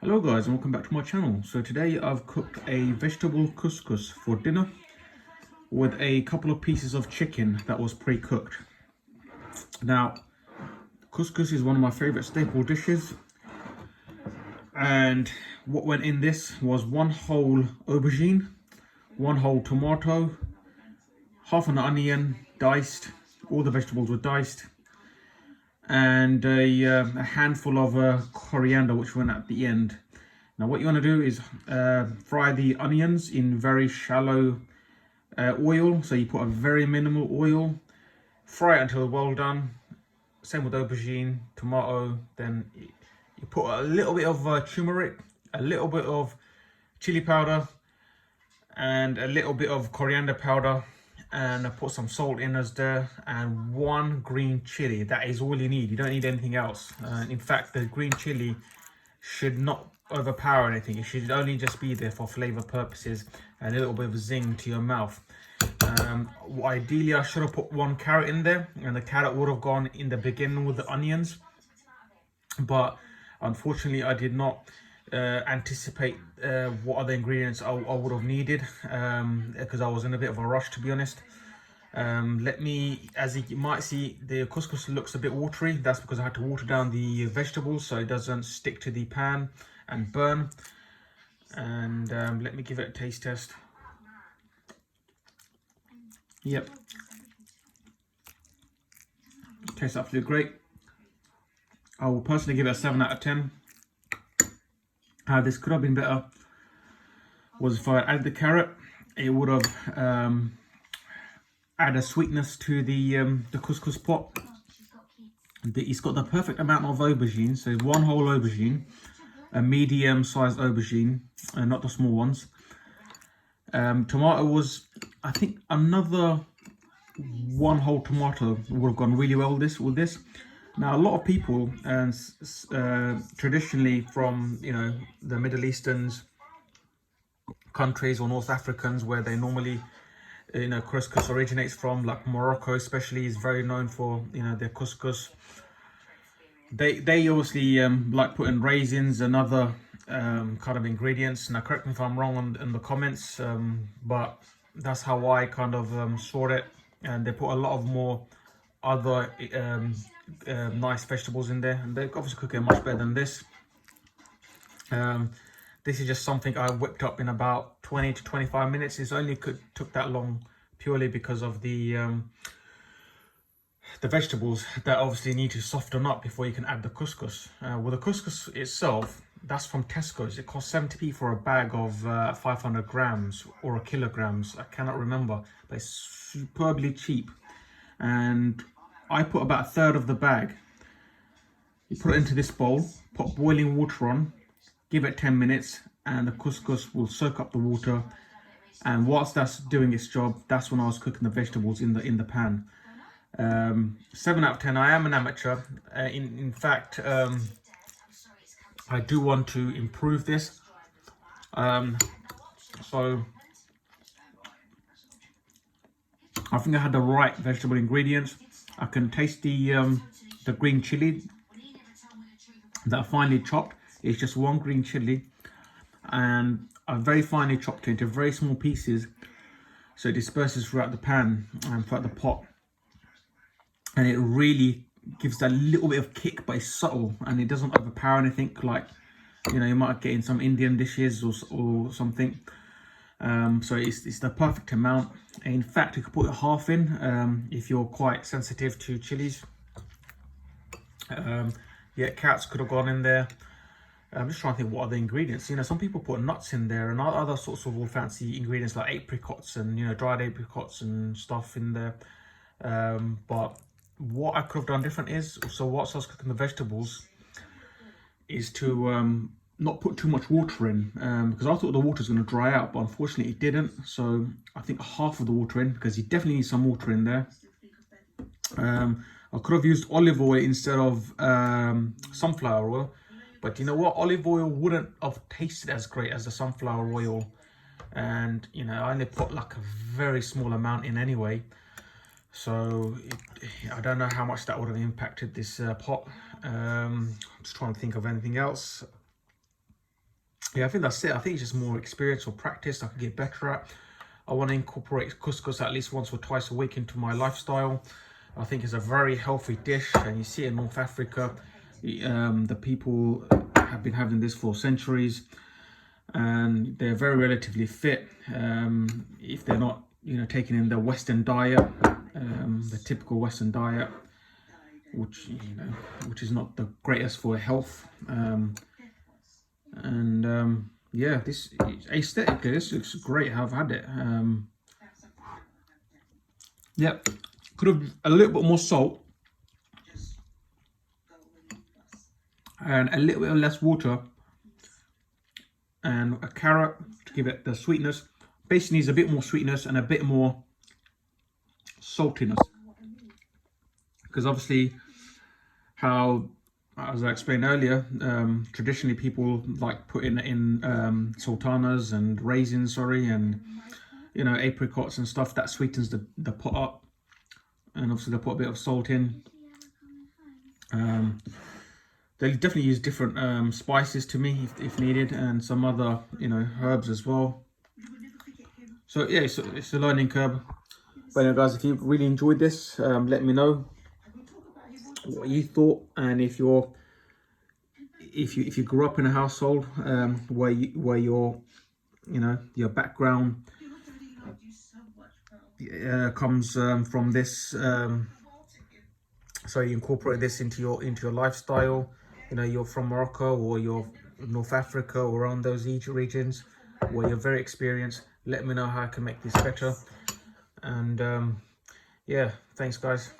Hello guys and welcome back to my channel. So today I've cooked a vegetable couscous for dinner with a couple of pieces of chicken that was pre-cooked. Now couscous is one of my favorite staple dishes, and what went in this was one whole aubergine, one whole tomato, half an onion diced, all the vegetables were diced, and a handful of coriander which went at the end. Now what you want to do is fry the onions in very shallow oil. So you put a very minimal oil, fry it until well done. Same with aubergine, tomato. Then you put a little bit of turmeric, a little bit of chili powder, and a little bit of coriander powder, and I put some salt in as there, and one green chili. That is all you need. You don't need anything else. In fact, the green chili should not overpower anything. It should only just be there for flavor purposes and a little bit of zing to your mouth. Ideally I should have put one carrot in there, and the carrot would have gone in the beginning with the onions, but unfortunately I did not anticipate what other ingredients I would have needed, because I was in a bit of a rush, to be honest. As you might see, the couscous looks a bit watery. That's because I had to water down the vegetables so it doesn't stick to the pan and burn. And let me give it a taste test. Yep, tastes absolutely great. I will personally give it a 7 out of 10. How this could have been better was if I had added the carrot, it would have add a sweetness to the couscous pot. It's got the perfect amount of aubergine, so one whole aubergine, a medium-sized aubergine, and not the small ones. Tomato was, I think, another one whole tomato would have gone really well with this. Now, a lot of people, and traditionally from the Middle Eastern countries or North Africans, where they normally couscous originates from, like Morocco especially is very known for their couscous. They obviously like putting raisins and other kind of ingredients. Now correct me if I'm wrong in the comments, but that's how I kind of saw it. And they put a lot of more other nice vegetables in there, and they obviously cook it much better than this. This is just something I whipped up in about 20 to 25 minutes. It's only took that long purely because of the vegetables that obviously need to soften up before you can add the couscous. With the couscous itself, that's from Tesco's. It costs 70p for a bag of 500 grams or a kilograms. I cannot remember, but it's superbly cheap. And I put about a third of the bag. You put it into this bowl, put boiling water on, give it 10 minutes, and the couscous will soak up the water. And whilst that's doing its job, that's when I was cooking the vegetables in the pan. 7 out of 10. I am an amateur. In fact, I do want to improve this. So I think I had the right vegetable ingredients. I can taste the green chili that I finely chopped. It's just one green chili, and I very finely chopped it into very small pieces, so it disperses throughout the pan and throughout the pot, and it really gives that little bit of kick, but it's subtle and it doesn't overpower anything like you might get in some Indian dishes or something. So it's the perfect amount. In fact, you could put half in if you're quite sensitive to chilies. Yeah, cats could have gone in there. I'm just trying to think what other ingredients. Some people put nuts in there and other sorts of all fancy ingredients like apricots and dried apricots and stuff in there. But what I could have done different is, so whilst I was cooking the vegetables, is to not put too much water in, because I thought the water was going to dry out, but unfortunately it didn't. So I think half of the water in, because you definitely need some water in there. I could have used olive oil instead of sunflower oil. But you know what? Olive oil wouldn't have tasted as great as the sunflower oil. And, I only put like a very small amount in anyway. So I don't know how much that would have impacted this pot. I'm just trying to think of anything else. yeah, I think that's it. I think it's just more experience or practice I can get better at. I want to incorporate couscous at least once or twice a week into my lifestyle. I think it's a very healthy dish, and you see it in North Africa. The people have been having this for centuries, and they're very relatively fit. If they're not, taking in the Western diet, the typical Western diet, which is not the greatest for health. Yeah, this aesthetically, this looks great. I've had it. Yeah, could have a little bit more salt and a little bit less water, and a carrot to give it the sweetness. Basically needs a bit more sweetness and a bit more saltiness, because obviously, how, as I explained earlier, traditionally people like putting in sultanas and raisins, and apricots and stuff that sweetens the pot up, and obviously they put a bit of salt in. They definitely use different spices to me if needed, and some other herbs as well. So yeah, it's a learning curve. But guys, if you really enjoyed this, let me know what you thought, and if you grew up in a household where your your background comes from this, so you incorporate this into your lifestyle. You're from Morocco, or you're North Africa, or around those regions where you're very experienced. Let me know how I can make this better. And yeah, thanks guys.